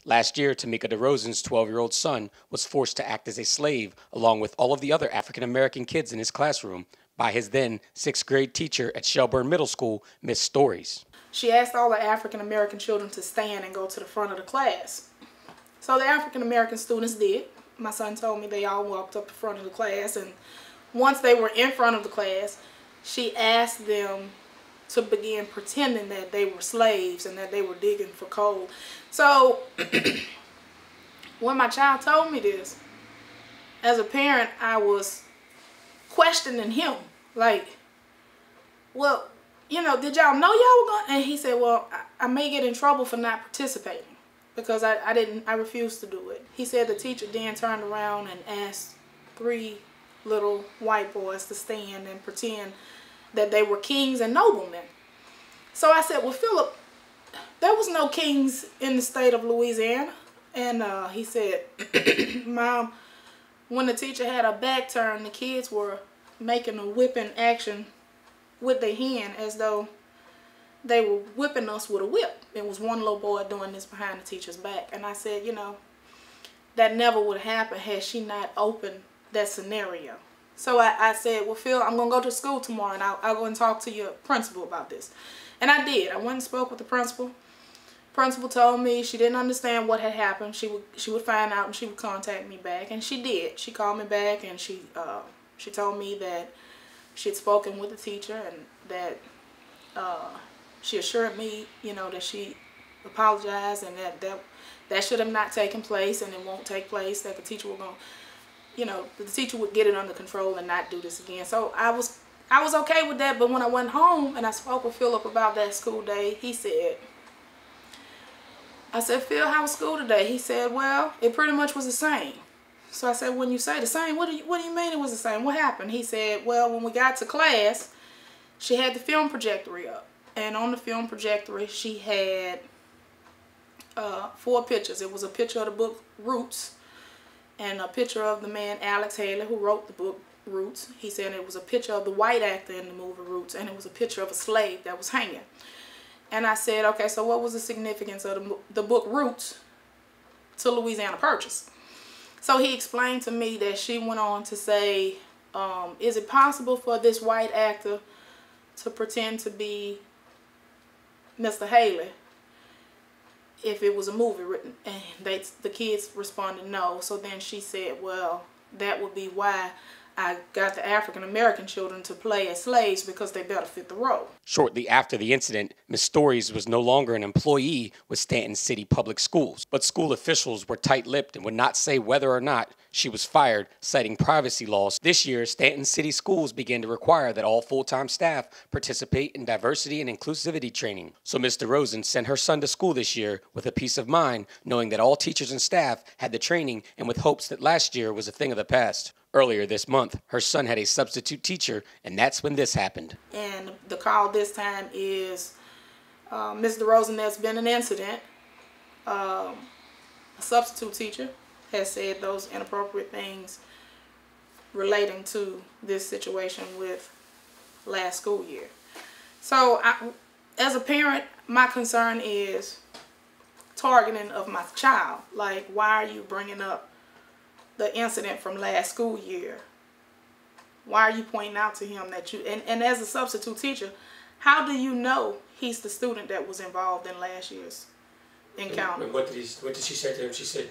Last year, Tamika Derozen's 12-year-old son was forced to act as a slave along with all of the other African-American kids in his classroom by his then sixth grade teacher at Shelburne Middle School, Miss Stories. She asked all the African-American children to stand and go to the front of the class. So the African-American students did. My son told me they all walked up the front of the class, and once they were in front of the class, she asked them to begin pretending that they were slaves and that they were digging for coal. So when my child told me this, as a parent, I was questioning him. Like, well, you know, did y'all know y'all were going? And he said, well, I may get in trouble for not participating because I refused to do it. He said the teacher then turned around and asked 3 little white boys to stand and pretend that they were kings and noblemen. So I said, well, Philip, there was no kings in the state of Louisiana. And he said, Mom, when the teacher had her back turned, the kids were making a whipping action with their hand as though they were whipping us with a whip. It was one little boy doing this behind the teacher's back. And I said, you know, that never would have happened had she not opened that scenario. So I said, well, Phil, I'm going to go to school tomorrow and I'll go and talk to your principal about this. And I did. I went and spoke with the principal. Principal told me she didn't understand what had happened. She would find out and she would contact me back. And she did. She called me back and she told me that she had spoken with the teacher and that she assured me, you know, that she apologized and that should have not taken place and it won't take place, that the teacher will go, you know, the teacher would get it under control and not do this again. So I was okay with that, but when I went home and I spoke with Philip about that school day, he said, I said, Phil, how was school today? He said, well, it pretty much was the same. So I said, when you say the same, what do you mean it was the same? What happened? He said, well, when we got to class, she had the film projector up. And on the film projector, she had 4 pictures. It was a picture of the book Roots, and a picture of the man Alex Haley who wrote the book Roots. He said it was a picture of the white actor in the movie Roots, and it was a picture of a slave that was hanging. And I said, okay, so what was the significance of the book Roots to Louisiana Purchase? So he explained to me that she went on to say, is it possible for this white actor to pretend to be Mr. Haley if it was a movie written? And the kids responded no. So then she said, well, that would be why I got the African-American children to play as slaves, because they better fit the role. Shortly after the incident, Ms. Stories was no longer an employee with Staunton City Public Schools, but school officials were tight-lipped and would not say whether or not she was fired, citing privacy laws. This year, Staunton City Schools began to require that all full-time staff participate in diversity and inclusivity training. So Ms. Derozen sent her son to school this year with a peace of mind, knowing that all teachers and staff had the training and with hopes that last year was a thing of the past. Earlier this month, her son had a substitute teacher, and that's when this happened. And the call this time is, Ms. Derozen, there's been an incident. A substitute teacher has said those inappropriate things relating to this situation with last school year. So as a parent, my concern is targeting of my child. Like, why are you bringing up the incident from last school year? Why are you pointing out to him that you, and as a substitute teacher, how do you know he's the student that was involved in last year's encounter? And what did she say to him? She said,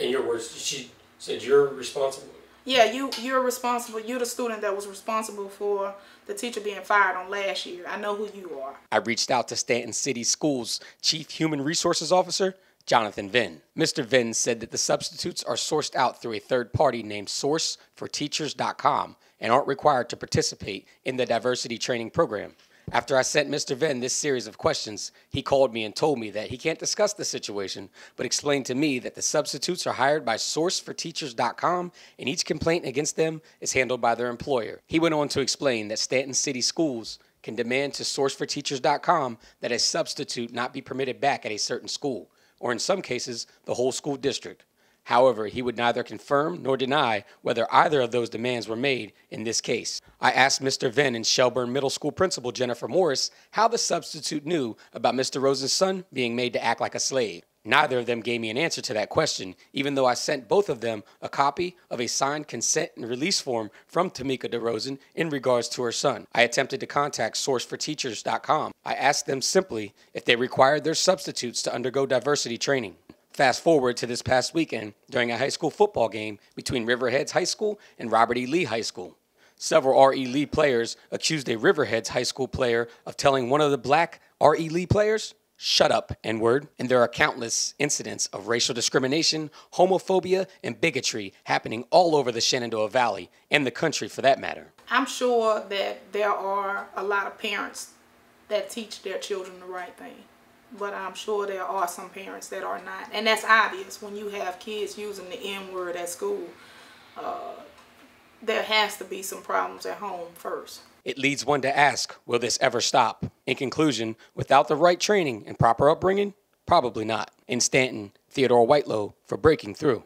in your words, she said, you're responsible. Yeah, you're responsible. You're the student that was responsible for the teacher being fired on last year. I know who you are. I reached out to Staunton City Schools Chief Human Resources Officer, Jonathan Venn. Mr. Venn said that the substitutes are sourced out through a third party named sourceforteachers.com and aren't required to participate in the diversity training program. After I sent Mr. Venn this series of questions, he called me and told me that he can't discuss the situation, but explained to me that the substitutes are hired by sourceforteachers.com and each complaint against them is handled by their employer. He went on to explain that Staunton City Schools can demand to sourceforteachers.com that a substitute not be permitted back at a certain school, or in some cases, the whole school district. However, he would neither confirm nor deny whether either of those demands were made in this case. I asked Mr. Venn and Shelburne Middle School Principal Jennifer Morris how the substitute knew about Mr. Rosen's son being made to act like a slave. Neither of them gave me an answer to that question, even though I sent both of them a copy of a signed consent and release form from Tamika Derozen in regards to her son. I attempted to contact sourceforteachers.com. I asked them simply if they required their substitutes to undergo diversity training. Fast forward to this past weekend during a high school football game between Riverheads High School and Robert E. Lee High School. Several R.E. Lee players accused a Riverheads High School player of telling one of the black R.E. Lee players, "Shut up, N-word." And there are countless incidents of racial discrimination, homophobia, and bigotry happening all over the Shenandoah Valley, and the country for that matter. I'm sure that there are a lot of parents that teach their children the right thing. But I'm sure there are some parents that are not. And that's obvious when you have kids using the N-word at school. There has to be some problems at home first. It leads one to ask, will this ever stop? In conclusion, without the right training and proper upbringing, probably not. In Staunton, Theodore Whitelow for Breaking Through.